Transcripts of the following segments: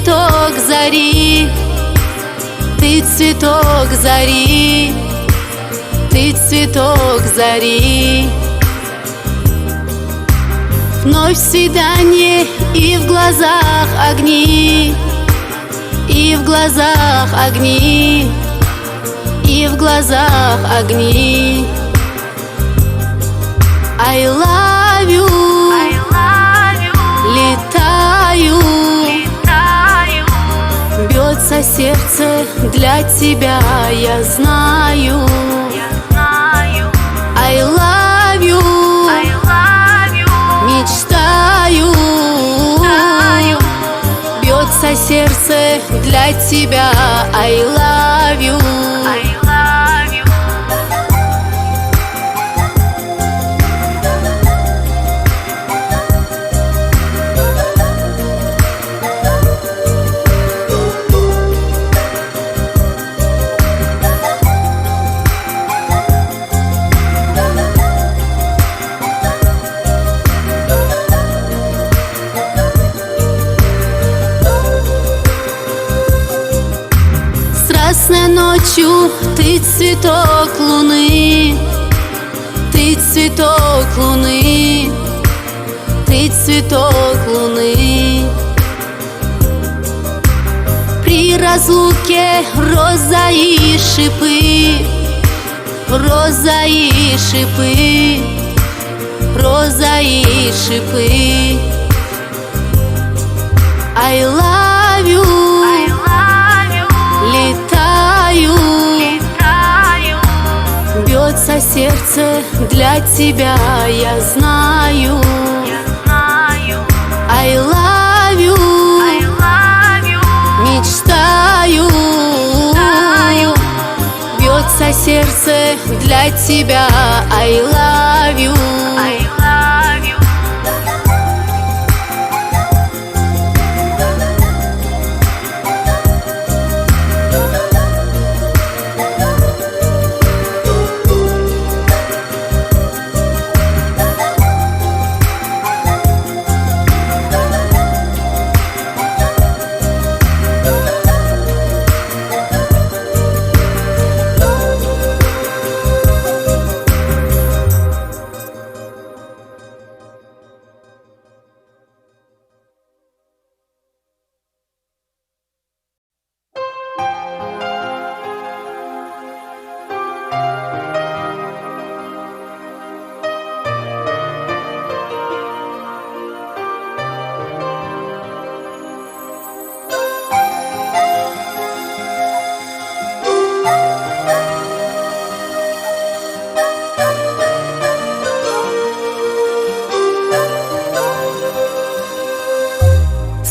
цветок зари, ты цветок зари, ты цветок зари. Вновь свидание, и в глазах огни, и в глазах огни, и в глазах огни. I love you, летаю, бьется сердце для тебя, я знаю. I love you, мечтаю, бьется сердце для тебя. I love you. Красной ночью ты цветок луны, ты цветок луны, ты цветок луны. При разлуке роза и шипы, роза и шипы, роза и шипы. I love you, летаю, бьется сердце для тебя, я знаю. I love you, мечтаю, бьется сердце для тебя. I love you.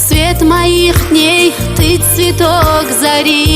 Свет моих дней, ты цветок зари,